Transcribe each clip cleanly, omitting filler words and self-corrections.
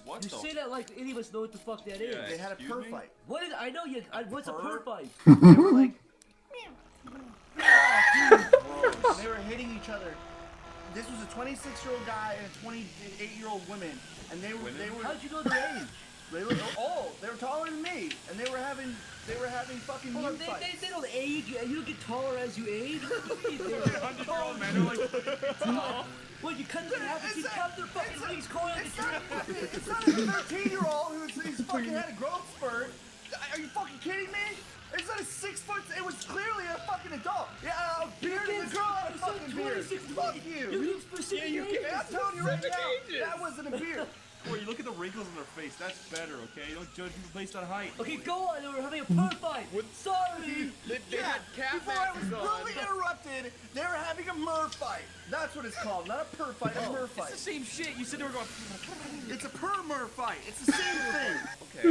What You the? say that like any of us know what the fuck that is. Yeah. They had a Excuse purr me? fight. What is? I know you. What's a purr fight? They were like, they were hitting each other. This was a 26-year-old guy and a 28-year-old woman, and they were. How'd you know their age? They were they were taller than me, and they were having fucking Hold on, mute fights. they don't age. You don't get taller as you age. What do you mean? 100-year-old men are like tall. What, you cut them in half and you cut their fucking legs going on the tree? It's not a 13-year-old who's fucking had a growth spurt. Are you fucking kidding me? It's not a 6 foot. It was clearly a fucking adult. Yeah, a beard and a girl had a fucking beard. Fuck you. You can specific ages. I'm telling you right now, that wasn't a beard. Boy, you look at the wrinkles on their face. That's better, okay? You don't judge people based on height. Okay, go on. They were having a purr fight. Sorry. They had cat Before I was masks on. rudely interrupted, they were having a mur fight. That's what it's called, not a pur fight, a mur fight. It's the same shit. You said they were going. It's a per mur fight. It's the same thing.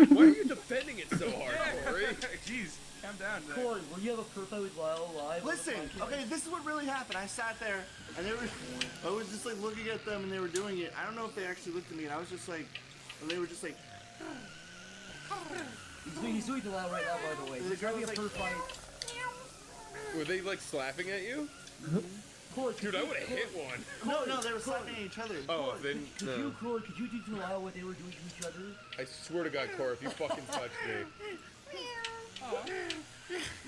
Okay, why are you defending it so hard, Corey? Jeez, calm down. Corey, will you have a purr fight with Lyle live? Listen, okay, this is what really happened. I sat there, and I was just like looking at them, and they were doing it. I don't know if they actually looked at me, and I was just like, and they were just like, He's doing it loud right now, by the way. The He's girl having a was purr like, fight. Were they like slapping at you? Corey, Dude, I would have hit one. no, they were slapping at each other. Oh, then Could no. you, Corey, could you do to Lyle what they were doing to each other? I swear to God, Corey, if you fucking touch me.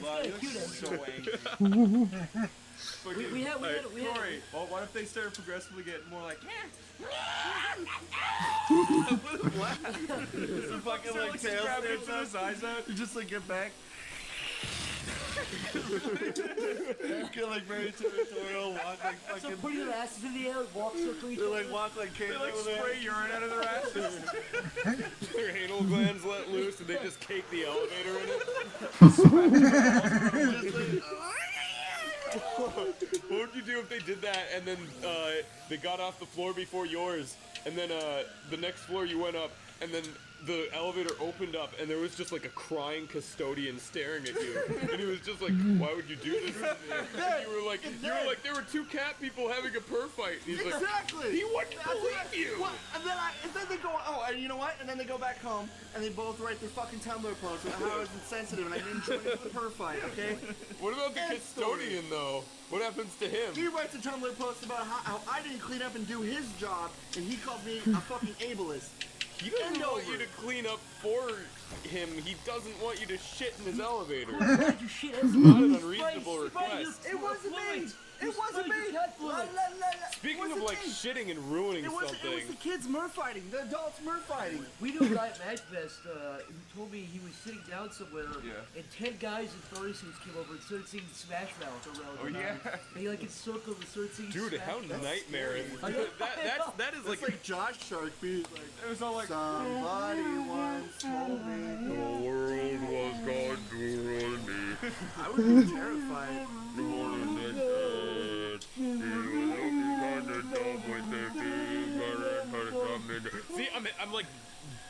Wow, you cute, look so angry. We had. Corey, well, what if they started progressively getting more like, The fucking like tail grabbing stands his eyes out? You just like get back. Get like very territorial, walk like So fucking. put your asses in the air, walk circle each They other. like walk like They kids like over there. spray urine out of their asses. Their anal glands let loose and they just cake the elevator in it. What would you do if they did that and then they got off the floor before yours and then the next floor you went up and then the elevator opened up and there was just like a crying custodian staring at you and he was just like, why would you do this to me? And you were like, there were two cat people having a purr fight. And he's like, Exactly. he wouldn't believe you. What? And then they go. Oh, and you know what? And then they go back home and they both write their fucking Tumblr posts about how I was insensitive and I didn't join the purr fight. Okay. What about the End custodian though? What happens to him? He writes a Tumblr post about how I didn't clean up and do his job, and he called me a fucking ableist. He doesn't End want over. you to clean up for him. He doesn't want you to shit in his elevator. Why'd you shit? That's Not an unreasonable request. It wasn't me. It wasn't me. Speaking of like shitting and ruining It was something, the kids mur fighting, the adults mur fighting. We knew a guy at MagFest who told me he was sitting down somewhere and 10 guys in fursuits came over and started singing Smash Mouth around him. yeah. And he like encircled and started singing dude, Smash how Mouth. nightmare! I know. That is It's like Josh Shark beat like It was all like, somebody once told me. the world was going to ruin me. I would be terrified. See, I'm like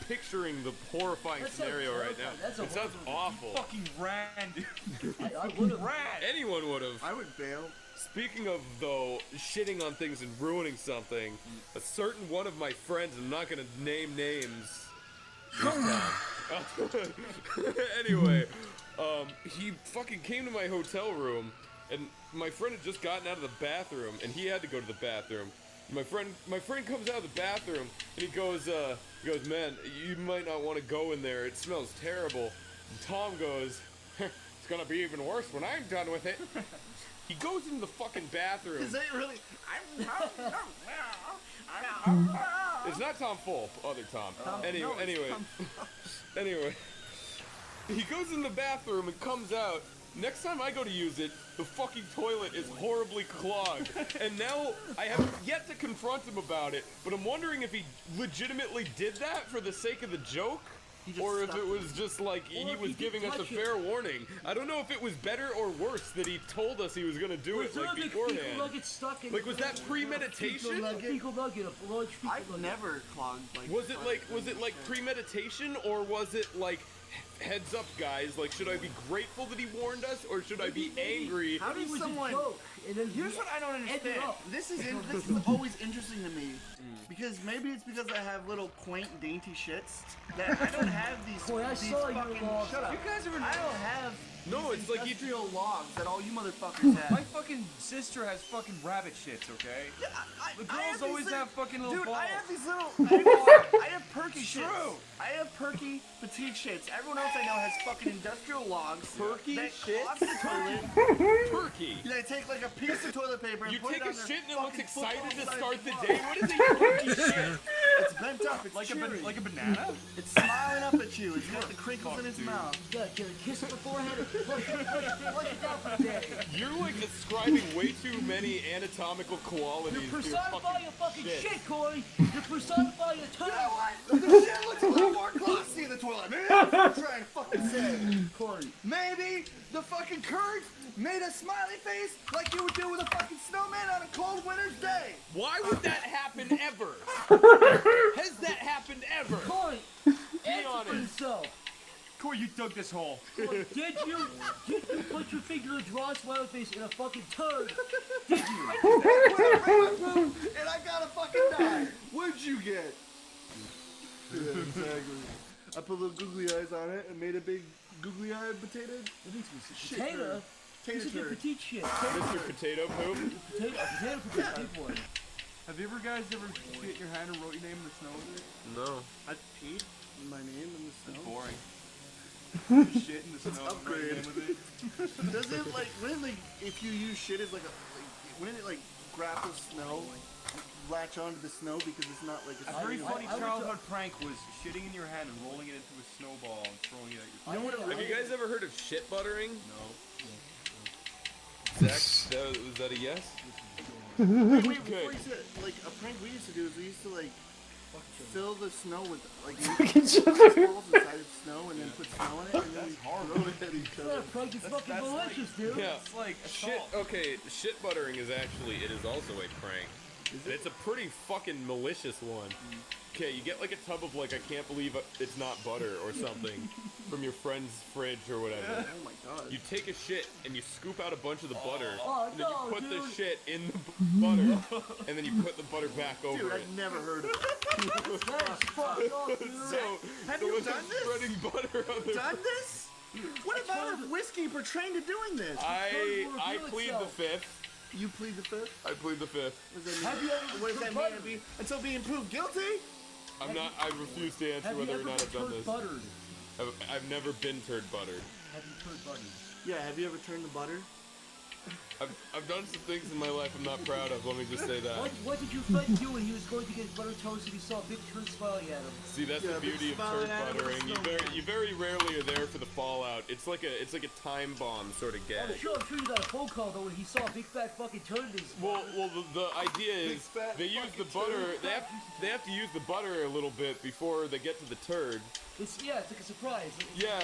picturing the horrifying That sounds scenario right now. terrifying. That's a It sounds awful. fucking ran, dude. I would have. Ran. Anyone would have. I would bail. Speaking of, though, shitting on things and ruining something, a certain one of my friends, I'm not gonna name names. Anyway, he fucking came to my hotel room, and my friend had just gotten out of the bathroom, and he had to go to the bathroom. My friend comes out of the bathroom, and he goes, man, you might not want to go in there. It smells terrible. And Tom goes, it's gonna be even worse when I'm done with it. He goes into the fucking bathroom. Is that really? It's not Tom Fulp, other Tom. Anyway, no, it's anyway, he goes in the bathroom and comes out. Next time I go to use it, the fucking toilet is horribly clogged. And now I have yet to confront him about it, but I'm wondering if he legitimately did that for the sake of the joke, or if it was just like he was giving us a fair warning. I don't know if it was better or worse that he told us he was gonna do it like beforehand. Like, was that premeditation? Fecal nugget, a large fecal I've nugget. never clogged like. Was it like premeditation, or was it like heads up, guys. Like, should I be grateful that he warned us, or should I be angry? How does someone? And then Here's what I don't understand. This is always interesting to me, because maybe it's because I have little quaint, dainty shits that I don't have these. Boy, I these saw you fucking. lost. Shut up. You guys ever? I don't have. No, it's like you. Industrial logs that all you motherfuckers have. My fucking sister has fucking rabbit shits, okay? Yeah, The I girls always have fucking little Dude, balls. I have these little. I have perky shits. True. I have perky, petite shits. Everyone else I know has fucking industrial logs. Perky that shits? clog the toilet. Turkey. They take like a piece of toilet paper and You put take it a on their shit and it looks fucking excited to football start the size day. mug. What is a turkey shit? It's bent up. It's like cheery. like a banana? It's smiling up at you. It's got the crinkles in its mouth. You gotta get a kiss on the forehead and flush it down for the day. You're like ascribing way too many anatomical qualities You're to your personifying your fucking shit. shit, Corey. You're personifying a You know turtle. what? The shit looks a little more glossy in the toilet. Maybe that's what I'm trying to fucking say. Corey. Maybe the fucking curd made a smiley face like you would do with a fucking snowman on a cold winter's day. Why would that happen ever? Has that happened ever? Corey, answer for honest. yourself. Corey, you dug this hole. Corey, did you put your finger and draw a smiley face in a fucking turd? Did you? And I gotta fucking die. What'd you get? Yeah, exactly. I put little googly eyes on it and made a big googly eyed potato. Shit Potato? turd. This is your turd. petite shit. Mr. Potato Poop? Potato could be a big one. Have you ever guys ever shit in your hand and wrote your name in the snow with it? No. I peed my name in the It's snow. boring. Shit in the snow and write your upgrade. name with it. Does it like when like if you use shit as like a wouldn't it like grapple snow, latch onto the snow because it's not like a A very snow? funny I would childhood prank was shitting in your hand and rolling it into a snowball and throwing it at your. You know what it Have you guys ever heard of shit buttering? No. Zach, was that a yes? Wait, Okay. before you said like a prank we used to do is we used to like fill the snow with like balls inside of snow and then put snow in it and then we throw it at each It's not other. a prank, it's fucking that's malicious, dude. Yeah. It's like Shit, okay, shit buttering is actually, it is also a prank. It's a pretty fucking malicious one. Okay, you get like a tub of like, I can't believe it's not butter or something from your friend's fridge or whatever. Oh my god. You take a shit and you scoop out a bunch of the butter, Oh, and then no, you put the dude. shit in the butter, and then you put the butter back over Dude, it. I've never heard of it. That is fucked up, dude. So, Have so you when they're done this? spreading butter on their Done this? What about if whiskey portraying to doing this? I plead the fifth. You plead the fifth? I plead the fifth. What does that Have mean? you ever What does that turned mean? Until being proved guilty? I'm not. I refuse to answer Have you whether or ever not I've done turned this. buttered? I've never been turd buttered. Have you turned buttered? Yeah, have you ever turned the butter? I've done some things in my life I'm not proud of. Let me just say that. What did your friend do when he was going to get his butter toast and he saw a big turd smiling at him? See, that's Yeah, the beauty of but turd smiling at him buttering. with You very rarely are there for the fallout. It's like a time bomb sort of gag. I'm sure you got a phone call though when he saw a big fat fucking turd in his Well, the idea is fat they use the fucking butter. turd. They have to use the butter a little bit before they get to the turd. It's like a surprise. Yeah.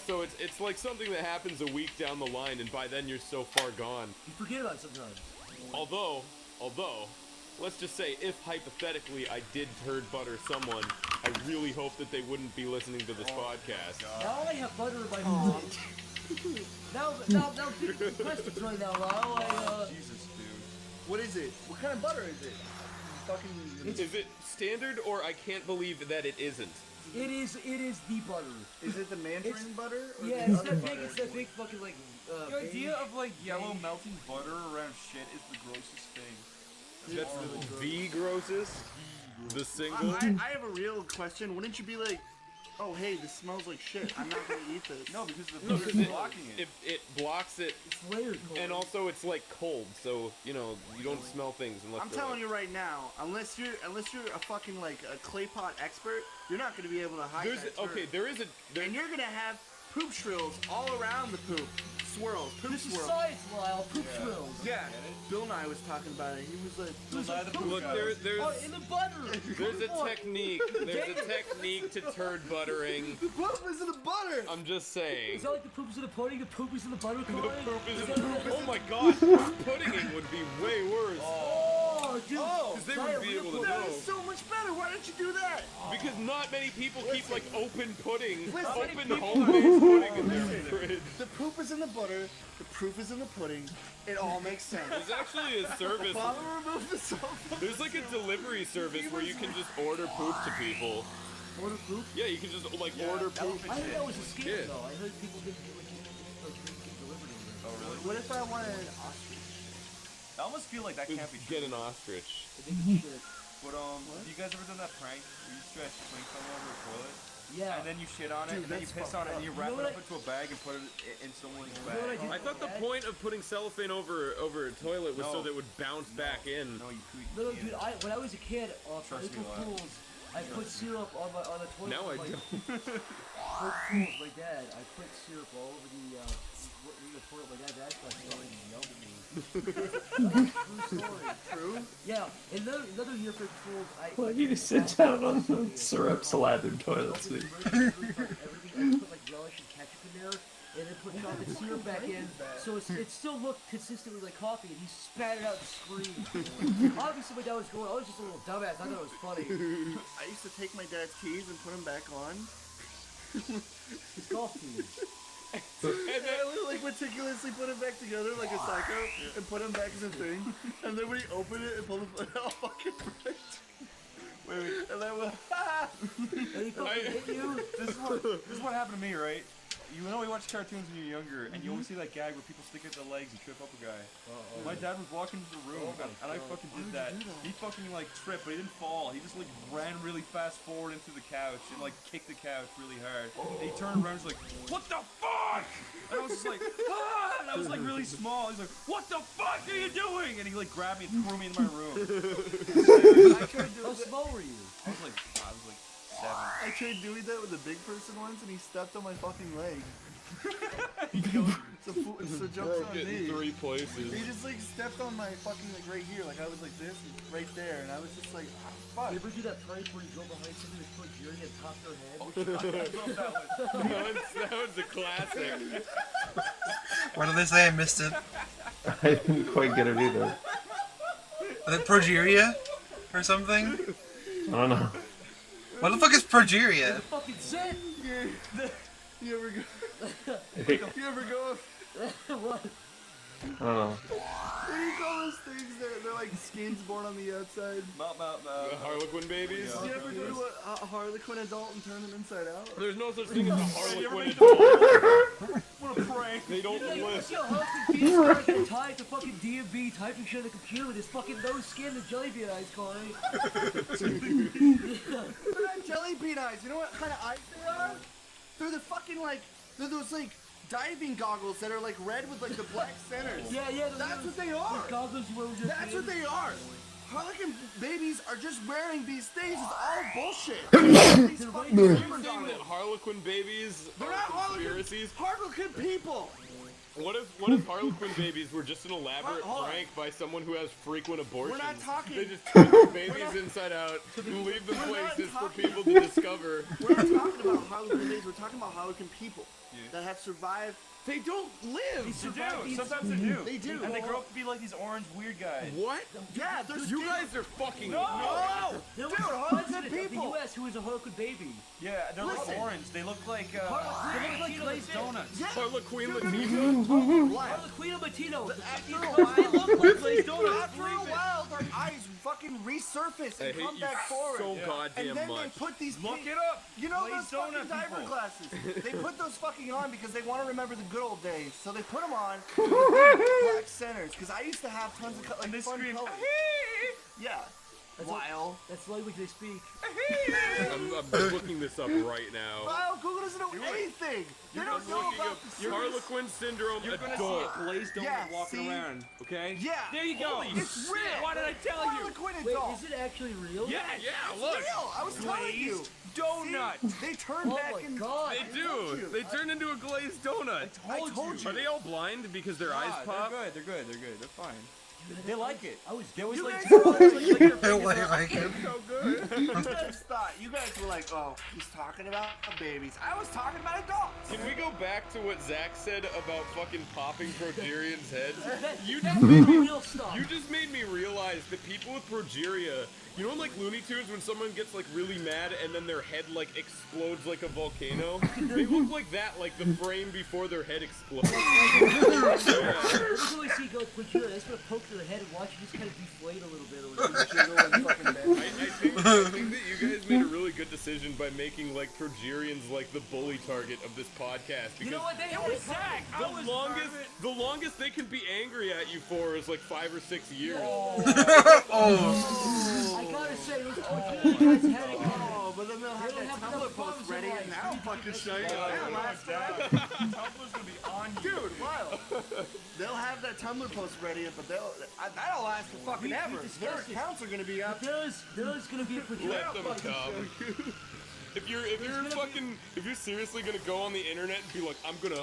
So it's like something that happens a week down the line, and by then you're so far gone. You forget about it sometimes. Although, let's just say if hypothetically I did turd butter someone, I really hope that they wouldn't be listening to this podcast. Now I have butter in my fridge. now big questions right now, Lyle. Jesus, dude. What is it? What kind of butter is it? Fucking. Is it standard or I can't believe that it isn't? It is the butter. Is it the mandarin butter? Or Yeah, the it's other that big. butter? It's that big fucking like. The idea of like yellow melting butter around shit is the grossest thing. That's the grossest. The single. I have a real question. Wouldn't you be like, oh hey, this smells like shit. I'm not gonna eat this. No, because the No, butter's 'cause blocking it. it blocks it, It's layered. Corey. and also it's like cold, so you know you don't smell things unless. I'm they're telling like, you right now, unless you're a fucking like a clay pot expert, you're not gonna be able to hide There's that turd. okay. There is a. There, And you're gonna have poop shrills all around the poop. Swirls, poop This is swirls. science, Lyle. Poop shrills. Yeah, Bill Nye was talking about it. He was like, look, there's Oh, in the butter. there's a Come on. technique. There's a technique to turd buttering. the poop is in the butter. I'm just saying. Is that like the poop is in the pudding, the poop is in the butter, The Corey? poop is in that the what it Oh my god, pudding would be way worse. Oh, Oh, dude. Because they would be able to That know. is so much better. Why don't you do that? Because not many people keep like open pudding, Listen, open people- homemade pudding in their fridge. The proof is in the butter. The proof is in the pudding. It all makes sense. There's actually a service. Mama removed the salt. There's like a delivery service where you can just order poop to people. Order poop? Yeah, you can just like order poop. I heard that was a scam, Yeah. though. I heard people didn't get delivered over Oh, really? What if I wanted an ostrich? I almost feel like that can't be true. Get an ostrich. there. They did shit. But, have you guys ever done that prank where you stretch twink film over a toilet? Yeah. And then you shit on it, Dude, and then you that's piss on it, and you wrap You know it up what into a bag and put it in someone's know what I bag. did? I thought the point of putting cellophane over a toilet was so No. that it would bounce back in. No, you could. No, dude, when I was a kid, for Trust me, April lad. Fools, I put syrup on the toilet. Now I like, don't. April Fools, my dad, I put syrup all over the toilet. My dad, that's not story. He yelled at me. True story. True? Yeah, another year for April Fools, Why do you sit down on the syrup slathered toilet seat? Everything, I put like relish and ketchup in there, and then put chocolate syrup back in, so it still looked consistently like coffee, and he spat it out and screamed. Obviously, my dad was going, I was just a little dumbass, I thought it was funny. I used to take my dad's keys and put them back on. His golf team. And I would like meticulously put it back together like a psycho and put them back in the thing. And then when he opened it and pulled it all fucking right. Wait. And I went, And he fucking hit you. This is what happened to me, right? You know, we watch cartoons when you're younger, and you always see that gag where people stick out their legs and trip up a guy. My dad was walking into the room, and I fucking did that. He fucking like tripped, but he didn't fall. He just like ran really fast forward into the couch and like kicked the couch really hard. And he turned around and was like, "What the fuck?" And I was just like, "Ah!" And I was like really small. He's like, "What the fuck are you doing?" And he like grabbed me and threw me in my room. I tried How doing that. small were you? I was like 7. I tried doing that with a big person once and he stepped on my fucking leg. So joke's on Getting me. 3 places. He just like stepped on my fucking like right here, like I was like this, and right there, and I was just like, ah, fuck. You ever do that prank where you go behind somebody with Progeria and top their head? That one's a classic. What did they say? I missed it. I didn't quite get it either. Is it progeria or something? I don't know. What the fuck is progeria? Fucking Zen! You ever go? You ever go? What? I don't know. What do you call those things? They're like skins born on the outside. The Harlequin babies? You ever go to a Harlequin adult and turn them inside out? There's no such thing as a Harlequin adult. What a prank! They don't You live. see how Humphrey Beast guys get tied to fucking DMV typing shit on the computer with his fucking nose skin and jelly bean eyes, Corey? They're not jelly bean eyes. You know what kind of eyes they are? They're the fucking like, they're those like diving goggles that are like red with like the black centers. Yeah, That's what they are. The goggles you wear with your That's what they are. Harlequin babies are just wearing these things. It's all bullshit. These fucking You're gamer saying that goggles. Harlequin babies They're are not Harlequin. conspiracies? Harlequin people. What if Harlequin babies were just an elaborate Hold on. prank by someone who has frequent abortions? We're not talking- They just turn their babies inside out and leave them We're not places for talking- people to discover. We're not talking about Harlequin babies. We're talking about Harlequin people that have survived. They don't live. They do. Sometimes they do. They do. And they grow up to be like these orange weird guys. What? Yeah, they're You guys are fucking. No. There was Dude, a Harlequin president of the people. U.S. who was a Harlequin baby. Yeah, they're Listen. like orange. They look like They look like glazed donuts. Yeah. Harlequin Dude, Latino. Harlequin Latino. After a They while, look like glazed donuts. after a while, their eyes fucking resurface I and hate come you back forward. so And goddamn then much. they put these. Look it up. You know Glazed those fucking donut diver people. glasses? They put those fucking on because they want to remember the good old days. So they put them on with black centers. Because I used to have tons of like And they fun scream, colors. Yeah. Lyle. That's the language they speak. I'm looking this up right now. Lyle, Google doesn't know anything. They I'm don't know looking about up the series. Harlequin syndrome You're gonna adult. see a glazed donut Yeah, walking see? around, okay? Yeah. There you go. It's real. Why did I tell you? Harlequin Wait, adult. is it actually real? Yeah, It's look. real. I was telling you. Glazed donut. See? They turn Oh back my and god. They told do. you. They turn into a glazed donut. I told you. Are they all blind because their eyes They're pop? good. They're good. They're fine. They like it. They always You like guys were always like their fingers like it. so good. you guys were like, oh, he's talking about babies. I was talking about adults. Can we go back to what Zach said about fucking popping Progerian's heads? You That's just made me, real stuff. you just made me realize that people with progeria, you know in like Looney Tunes when someone gets like really mad and then their head like explodes like a volcano? They look like that, like the frame before their head explodes. Usually see go quick here. That's gonna poke to the head and watch you just kind of deflate a little bit or jiggle and fucking bend. I think that you guys made a really good decision by making like Progerians like the bully target of this podcast because You know what? They had it Zach. the longest they can be angry at you for is like 5 or 6 years. I gotta say, those guys had it coming. Oh, but then they'll have They that don't have Tumblr enough post funds ready in and life. that'll fucking show you. That'll last forever. Tumblr's gonna be on you. Dude, wild. They'll have that Tumblr post ready, but that'll last for fucking We ever. Their discussed it. accounts are gonna be up. There's gonna be a Let them come. If you're seriously gonna go on the internet and be like, I'm gonna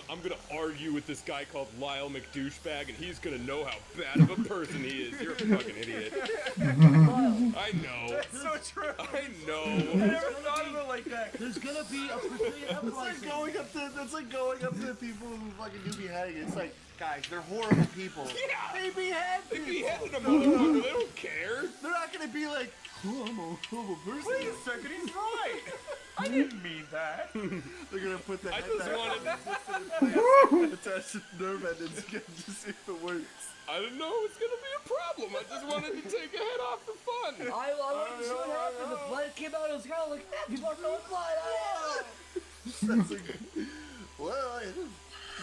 argue with this guy called Lyle McDouchebag and he's gonna know how bad of a person he is, you're a fucking idiot. I know. That's so true. I know. I never thought of it like that. There's gonna be a Brazilian It's uprising. like going up to the people who fucking do beheading. It's like, guys, they're horrible people. Yeah. They behead They people. beheaded a motherfucker, they don't care. They're not gonna be like, oh, I'm a horrible person. Wait a second, he's right. I didn't mean that. They're gonna put that I just wanted attach the nerve endings again to see if it works. I didn't know it was gonna be a problem. I just wanted to take a head off for fun. I wanted to see what happened. The blood came out. It was kind of like, people are throwing blood. That's like, well,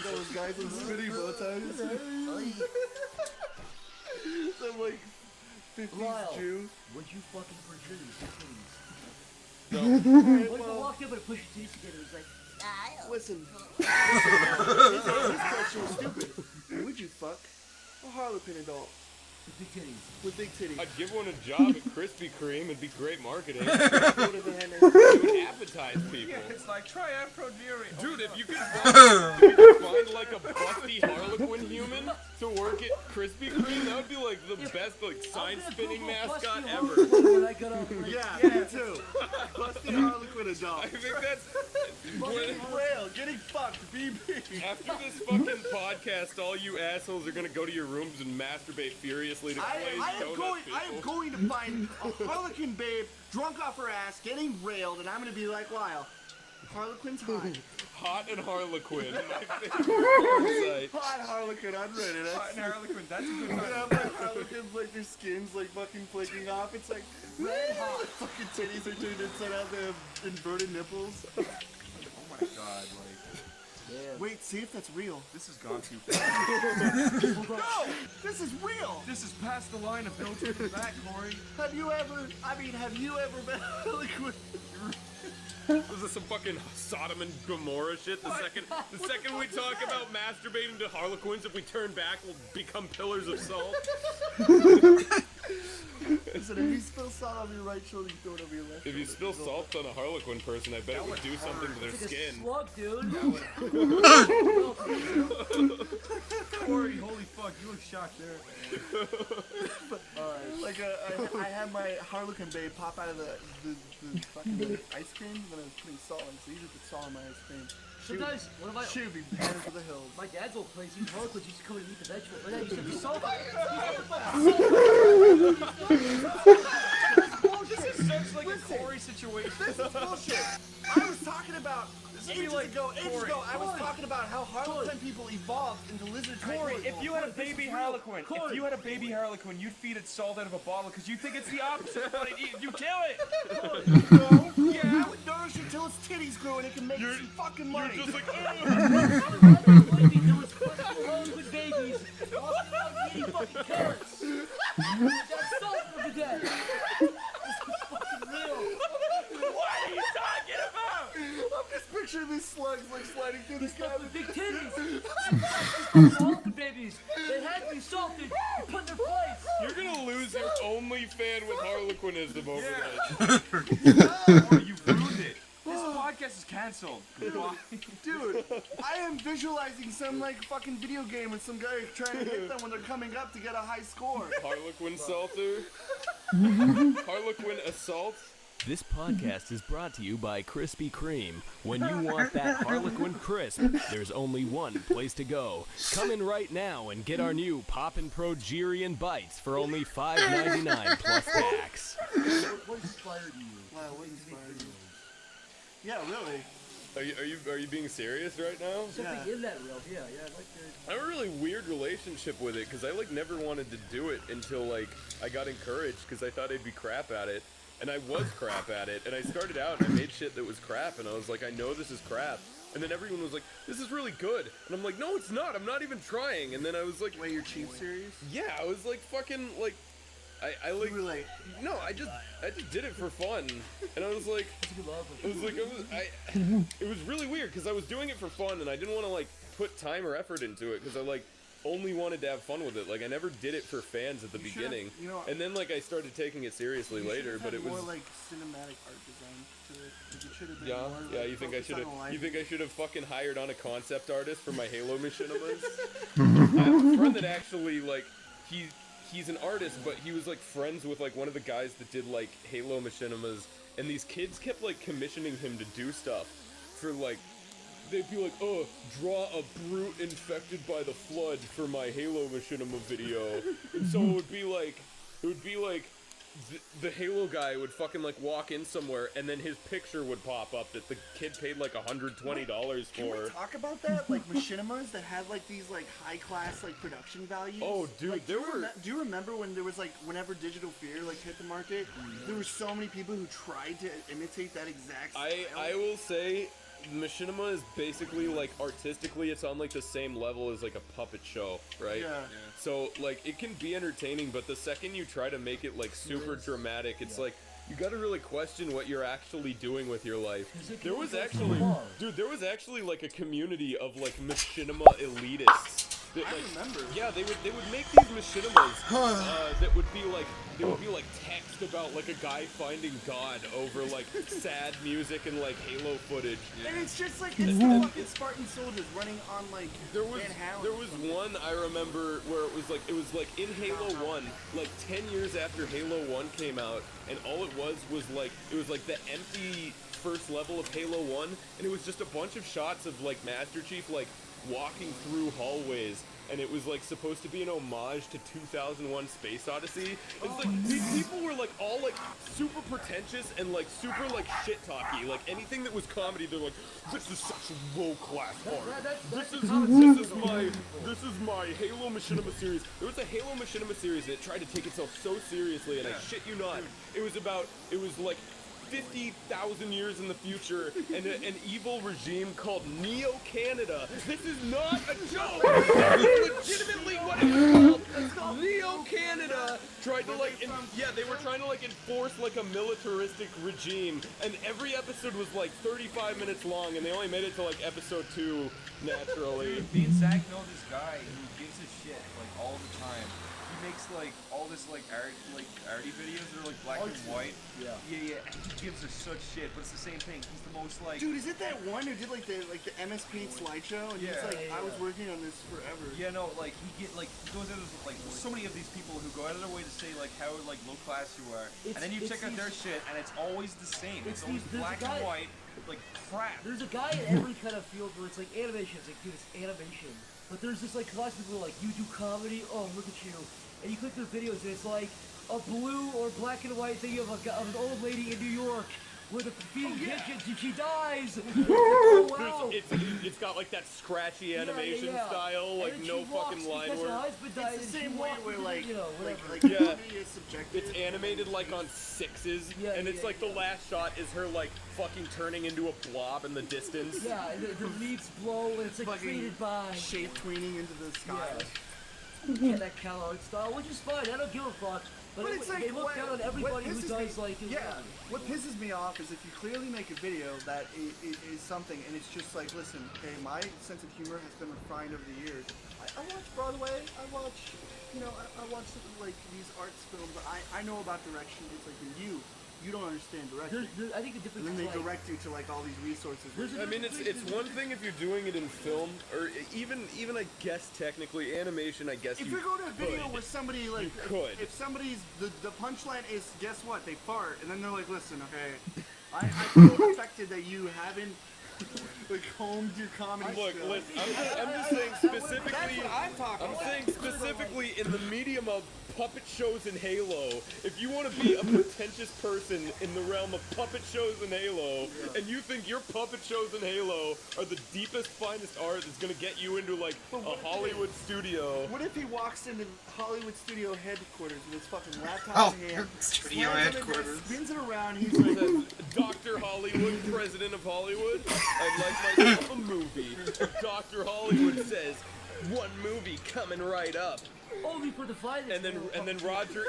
those guys with spinning bow ties. Some like 50s Lyle, Jew. would you fucking perjure these titties? No. What if I walked up and pushed your titties together? It was like, Listen. This question was stupid. Would you fuck a Harlequin adult with big titties. with big titties? I'd give one a job at Krispy Kreme. It'd be great marketing. It Go to the hand and would appetize people. Yeah, it's like try out Progeria. Dude, if you could find like a busty Harlequin human to work at Krispy Kreme, that would be like the best like sign spinning mascot ever. When I got off, like, yeah, me too. Busty Harlequin adult. I think that's Getting frail, getting fucked, BB. after this fucking podcast, all you assholes are gonna go to your rooms and masturbate furiously to I Clay's am people. going to find a Harlequin babe drunk off her ass, getting railed, and I'm gonna be like, Lyle, Harlequin's hot. Hot and Harlequin, my favorite website. Hot Harlequin on Reddit. Hot and Harlequin, that's a good You time. have like Harlequins, like their skin's like fucking flaking off. It's like red hot. Fucking titties are turned inside out. They have inverted nipples. Oh my god, like, Wait, see if that's real. this has gone too far. No, this is real. This is past the line of don't take it back, Corey. Have you ever been Harlequin? Was this some fucking Sodom and Gomorrah shit? The second we talk about masturbating to Harlequins, if we turn back, we'll become pillars of salt. Listen, if you spill salt on your right shoulder, you throw it over your left. If you spill salt on a Harlequin person, I bet it would do something to their it's like a skin. slug, dude. Corey, holy fuck, you look shocked there. Like I had my Harlequin babe pop out of the fucking ice cream when I was putting salt in. So I usually put salt in my ice cream. Sometimes, one of my She would be panning for the hills. my dad's old place, these Harlequins used to come and eat the vegetables. My dad used to be salt. This is such like a Corey situation. This is bullshit. I was talking about would be ages like ago. Corey. I was talking about how Harlequin people evolved into lizard type Corey, people. if you had a baby Harlequin, you'd feed it salt out of a bottle because you think it's the opposite, but you kill it. No, yeah, I would nourish it till its titties grew and it can make some fucking money. You're just like, Harlequin babies walking around eating fucking carrots. That's salt for the dead. This is fucking real. What are you talking about? I'm just picturing these slugs like sliding through the These stuff cabin. with big titties. These Harlequin babies. They had to be salted. You put in their place. you're gonna lose your only fan with Harlequinism over Yeah. this. Corey, you ruined it. This podcast is Cancelled. Why? Dude, I am visualizing some like fucking video game with some guy trying to hit them when they're coming up to get a high score. Harlequin Salter. Harlequin Assault. This podcast is brought to you by Krispy Kreme. When you want that Harlequin crisp, there's only one place to go. Come in right now and get our new Poppin' Progerian Bites for only $5.99 plus tax. What inspired you? Wow, what inspired you? Yeah, really. Are you being serious right now? Something in that realm, yeah, I like that. I have a really weird relationship with it because I like never wanted to do it until like I got encouraged because I thought I'd be crap at it, and I was crap at it, and I started out and I made shit that was crap, and I was like, I know this is crap, and then everyone was like, this is really good, and I'm like, no, it's not. I'm not even trying, and then I was like, Wait, you're cheap serious? yeah, I was like fucking like. I like You were like, no, I just did it for fun, and I was like, it was really weird because I was doing it for fun, and I didn't want to like put time or effort into it because I like only wanted to have fun with it. Like I never did it for fans at the beginning, you know, and then like I started taking it seriously later. But it was more like cinematic art design to it. Like, it should have been yeah, more, yeah. like, You think I focused should on have? the line. You think I should have fucking hired on a concept artist for my Halo machinimas? I have a friend that actually like he's an artist, but he was like friends with like one of the guys that did like Halo machinimas, and these kids kept like commissioning him to do stuff for like, they'd be like, oh, draw a brute infected by the flood for my Halo machinima video. And so it would be like the Halo guy would fucking like walk in somewhere, and then his picture would pop up that the kid paid like $120 Can we for. talk about that? Like machinimas that had like these like high class like production values. Oh, dude, like, there were. Do you remember when there was like whenever Digital Fear like hit the market, there were so many people who tried to imitate that exact style. I will say, machinima is basically like artistically, it's on like the same level as like a puppet show, right? Yeah. So like it can be entertaining, but the second you try to make it like super dramatic, it's like you gotta really question what you're actually doing with your life. There was actually, dude, there was actually like a community of like machinima elitists. That, like, I remember. Yeah, they would make these machinimas that would be like text about like a guy finding God over like sad music and like Halo footage. And it's just like it's the fucking Spartan soldiers running on like There was Van Halen there or was something. one I remember where it was like in Halo 1, like 10 years after Halo 1 came out, and all it was like the empty first level of Halo 1, and it was just a bunch of shots of like Master Chief like walking through hallways, and it was like supposed to be an homage to 2001 Space Odyssey. It's like these people were like all like super pretentious and like super like shit talky. Like anything that was comedy, they're like, this is such low class art. This is my Halo Machinima series. There was a Halo Machinima series that tried to take itself so seriously, and I shit you not, it was like 50,000 years in the future, and an evil regime called Neo-Canada. This is not a joke! This is legitimately what it was called! Neo-Canada tried to like, they were trying to like enforce like a militaristic regime, and every episode was like 35 minutes long, and they only made it to like episode 2, naturally. Me and Zach know this guy who gives a shit like all the time. He makes like all this like arty videos that are like black and white. Yeah. And he gives us such shit, but it's the same thing. He's the most like. Dude, is it that one who did like the MS Paint slideshow? And he's like, I was working on this forever. Yeah, no, like he goes into like so many of these people who go out of their way to say like how like low class you are, and then you check out their shit, and it's always the same. It's always black and white, like crap. There's a guy in every kind of field where it's like animation. It's like, dude, it's animation. But there's this like class of people who are like, you do comedy? Oh, look at you. And you click their videos, and it's like a blue or black and white thing of an old lady in New York with a feeding pigeons and she dies. Oh, wow. It's got like that scratchy animation style, like no fucking line work. It's the same way where like, Yeah. is subjective. It's animated like on 6s, and it's like the last shot is her like fucking turning into a blob in the distance. Yeah, and the leaves blow, and it's like created by shape tweening into the sky. Yeah, that Kellogg style, which is fine. I don't give a fuck. But it's like, they look down on everybody who does like. What pisses me off is if you clearly make a video that is something, and it's just like, listen, okay, my sense of humor has been refined over the years. I watch Broadway. I watch, I watch like these arts films. I know about direction. It's like you you don't understand direction. I think the difference And then is they like, direct you to like all these resources. I mean, it's one thing if you're doing it in film, or even I guess technically animation. I guess If you you're going to a video could. where somebody like, could. if somebody's the punchline is, guess what? They fart, and then they're like, listen, okay, I feel affected that you haven't like combed your comedy. Look, skills. listen, I'm just saying specifically. That's what I'm talking I'm about. saying specifically in the medium of puppet shows in Halo. If you want to be a pretentious person in the realm of puppet shows in Halo, and you think your puppet shows in Halo are the deepest, finest art that's gonna get you into like a Hollywood studio. What if he walks into Hollywood studio headquarters with his fucking laptop in hand, studio slams on the headquarters. desk, spins it around, he's like, Dr. Hollywood, president of Hollywood, I'd like myself a movie. Dr. Hollywood says, one movie coming right up. only for the fly. And then Roger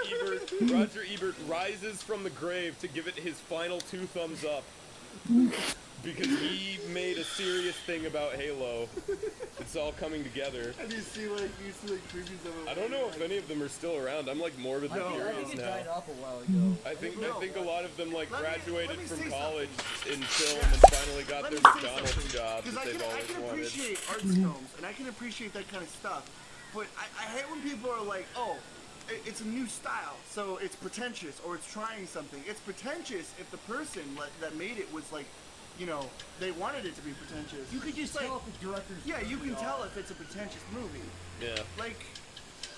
Ebert rises from the grave to give it his final 2 thumbs up. Because he made a serious thing about Halo. It's all coming together. and you see like previews of it. I don't know if any of them are still around. I'm like morbidly I curious think it now. died off a while ago. I think a lot of them like Let me graduated say from something. college in film and finally got Let their me say McDonald's something, jobs 'cause that they've I always can wanted. appreciate art films, and I can appreciate that kind of stuff. But I hate when people are like, oh, it's a new style, so it's pretentious, or it's trying something. It's pretentious if the person that made it was like, you know, they wanted it to be pretentious. You could just It's tell like, if the director's. yeah, you can tell if it's a pretentious movie. Yeah. Like,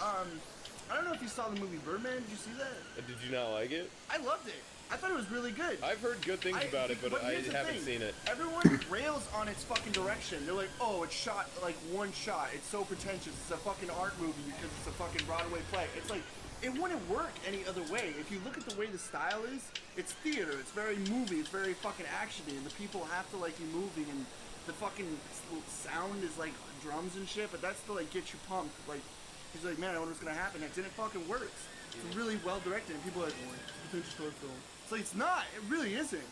I don't know if you saw the movie Birdman. Did you see that? Did you not like it? I loved it. I thought it was really good. I've heard good things about it, but I here's the haven't thing. seen it. Everyone rails on its fucking direction. They're like, oh, it's shot like one shot. It's so pretentious. It's a fucking art movie because it's a fucking Broadway play. It's like, it wouldn't work any other way. If you look at the way the style is, it's theater. It's very movie. It's very fucking actiony, and the people have to like be moving, and the fucking sound is like drums and shit. But that's to like get you pumped. Like, he's like, man, I wonder what's gonna happen next, and it fucking works. It's really well directed, and people are like, it's a pretentious short film. It's like, it's not. It really isn't.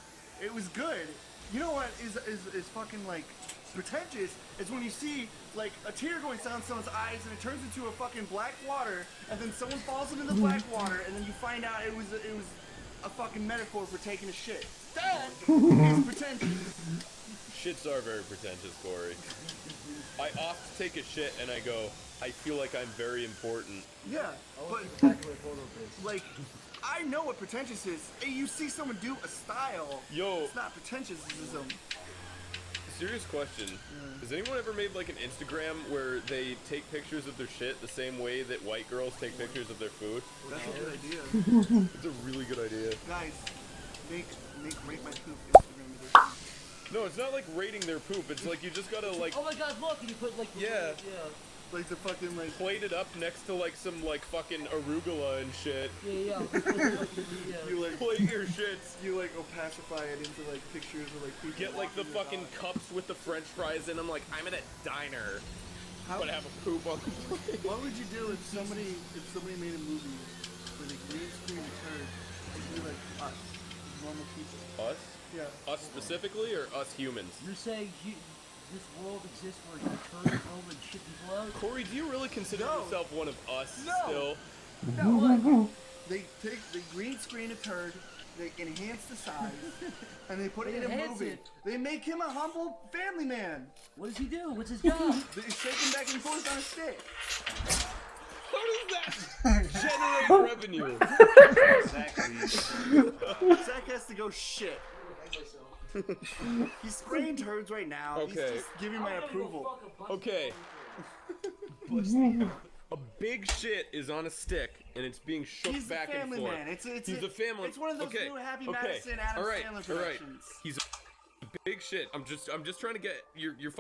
It was good. You know what is fucking like pretentious is when you see like a tear going down someone's eyes and it turns into a fucking black water, and then someone falls into the black water, and then you find out it was a fucking metaphor for taking a shit. That is pretentious. Shits are very pretentious, Corey. I oft take a shit and I go, I feel like I'm very important. Yeah, but like, I know what pretentious is. Hey, you see someone do a style. Yo. It's not pretentiousism. Serious question. Has anyone ever made like an Instagram where they take pictures of their shit the same way that white girls take pictures of their food? That's a good idea. It's a really good idea. Guys, make rate my poop Instagram edition. No, it's not like rating their poop. It's like you just gotta like Oh my god, look! And you put like. Yeah. Like the fucking like. plate it up next to like some like fucking arugula and shit. Yeah. You like Plate your shits. you like opacify it into like pictures of like people. Get like the walking fucking dog. cups with the French fries in them. Like I'm in a diner, How, but have a poop on the plate. what would you do if somebody made a movie with a green screen turd and be like us, normal people? Us? Yeah. Us specifically, or us humans? You're saying this world exists where you turn the world and shit people out? Corey, do you really consider No. yourself one of us No. still? No, they take the green screen a turd, they enhance the size, and they put it in a enhance movie. it. They make him a humble family man. What does he do? What's his job? They shake him back and forth on a stick. How does that generate revenue? Exactly. Zach has to go shit. He's spraying turds right now. Okay. He's just giving my approval. Okay. A big shit is on a stick and it's being shook He's back a and family forth. man. It's He's a family. It's one of those okay. new Happy okay. Madison, Adam all right. Sandler All right. productions. He's a big shit. I'm just trying to get your